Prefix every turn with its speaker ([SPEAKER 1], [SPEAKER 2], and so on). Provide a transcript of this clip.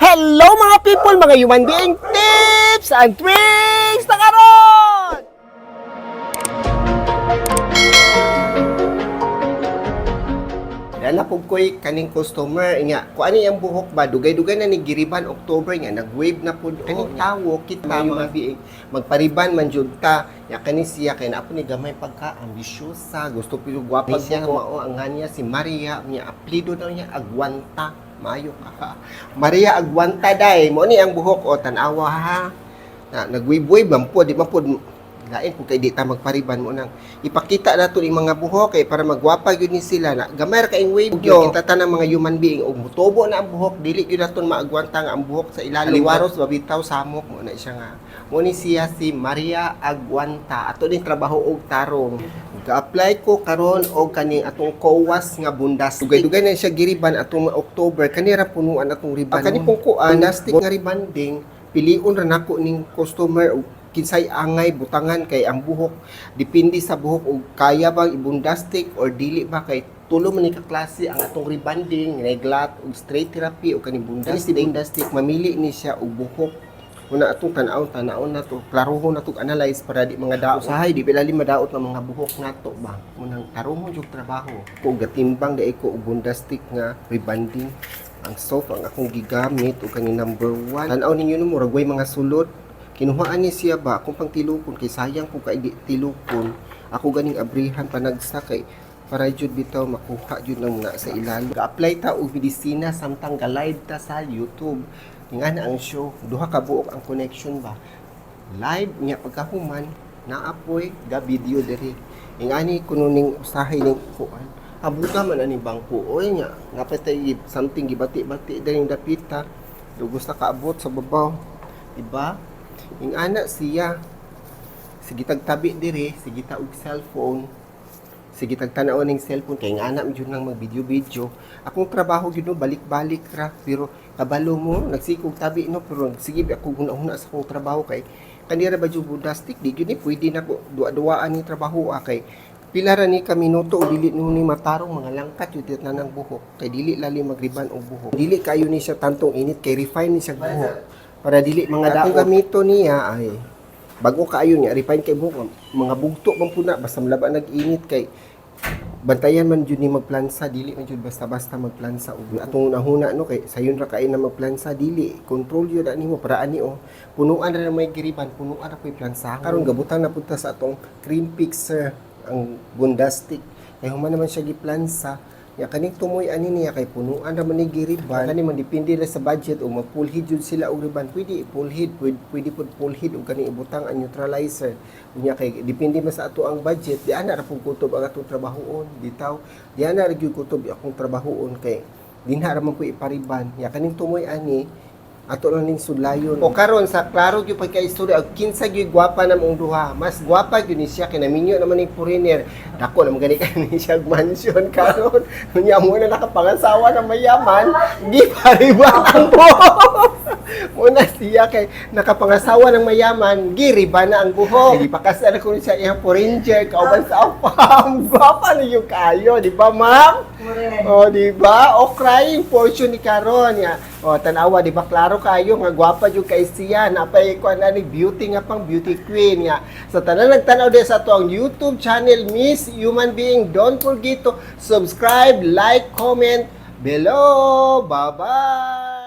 [SPEAKER 1] Hello mga people, mga human being tips and tricks na karon! Dala po ko'y kaning customer nga, kung ano yung buhok ba, dugay-dugay na ni Giriban October nga, nag-wave na po kaning tawo, kita mga being magpariban man jud ta, ya kani siya kay na po ni gamay pagka-ambisyosa, gusto pilo gwapa siya mao ang niya si Maria, niya apelyido daw niya Aguanta. Mayo ka. Maria Aguanta day. Mo ni ang buhok o tanawa ha. Na nagwibwib man po, di man po lain po kay di ta magpariban mo nang ipakita nato yung mga buhok kay para magwapa gyud ni sila na gamay ra kaing wave gyud kita tanang mga human being og mutubo na ang buhok dili gyud naton maagwanta nga ang buhok sa ilalim liwaros babitaw samok mo na siya nga mo ni siya si Maria Aguanta ato din trabaho og tarong ga-apply ko karon og kaning atong COAS nga bundas dugay-dugay na siya giriban atong October kanira punuan atong riban kani pong bundastic nga ribanding piliun ra nako ning customer og kinsay angay butangan kay ang buhok depende sa buhok og kaya bang ibundastic or dili ba kay tulo man ni ka klase ang atong rebanding neglat og straight therapy o kaning bundastic mamili ni siya og buhok una atong tan-aw na to klarohon na to analyze para di mga daot usahay di pilali madaot ng mga buhok nato ba unang tarong jud trabaho kung gatimbang dai ko og bundastic nga rebanding ang soft ang akong gigamit o kaning number 1 tan-aw ninyo no murag way mga sulod kinuhaan ni siya ba kung pang tilupon kay sayang po kay tilupon ako ganing abrihan panagsa kay para jud bitaw makuha jud ng mga sa ilalim ga-apply ta og medisina samtang ga-live ta sa YouTube ingana ang show duha ka buok ang connection ba live nya pagkahuman naapoy ga video diri ingani kuno ning usahay ning kuan abuta man ani bangko oy nya ngapatay something gibati-bati diri dapita dugos na kaabot sa babaw diba ing ana siya sige tagtabi dire sige ta og cellphone sige tagtanaw ning cellphone kay ing ana medyo nang mag-video akong trabaho gyud no balik-balik ra pero kabalo mo nagsikog tabi no pero sige ako huna sa akong trabaho kay kanira ba jud budastic di gyud ni pwede na ko duwa-duwaan ni trabaho kay pila ra ni ka minuto o dili ni matarong mga langkat jud na nang buhok kay dili lalim magriban og buhok dili kayo ni siya tantong init kay refine ni siya buhok para dili mga daot gamito niya ay bago kaayo niya refine kay buhok mga bugto man puna basta malaba nag-init kay bantayan man jud ni magplansa dili man jud basta-basta magplansa og atong nahuna no kay sayon ra kay na magplansa dili control jud ani mo para ani punuan ra may giriban punuan ra koy plansa karon gabutan na punta sa atong cream fixer ang bundastic kay human naman siya giplansa ya kaning tumoy ani niya kay punuan ra man ni giriban kani man depende ra sa budget o mag-full head jud sila og riban pwede full head pwede pud full head og kani ibutang ang neutralizer unya kay depende man sa ato ang budget di ana ra pud kutob ang atong trabahoon bitaw di ana ra gyud kutob akong trabahoon kay dinha ra man ko ipariban ya kaning tumoy ani ato lang ning sudlayon o karon sa klaro gyud pagka istorya og kinsa gyud gwapa na mong duha mas gwapa gyud ni siya kay naminyo naman ning foreigner dako na magani kani siya mansion karon unya mo na nakapangasawa na mayaman gipariba ang buhok muna siya kay nakapangasawa ng mayaman giriba na ang buhok gipakasal ko siya iyang foreigner kauban sa apam gwapa niyo kayo di ba ma'am o di ba o crying portion ni karon ya o tanawa di ba klaro kayo nga gwapa jud kay siya napay ko ani beauty nga pang beauty queen nga sa tanan nagtanaw di sa ato ang YouTube channel Miss Human Being don't forget to subscribe like comment below bye bye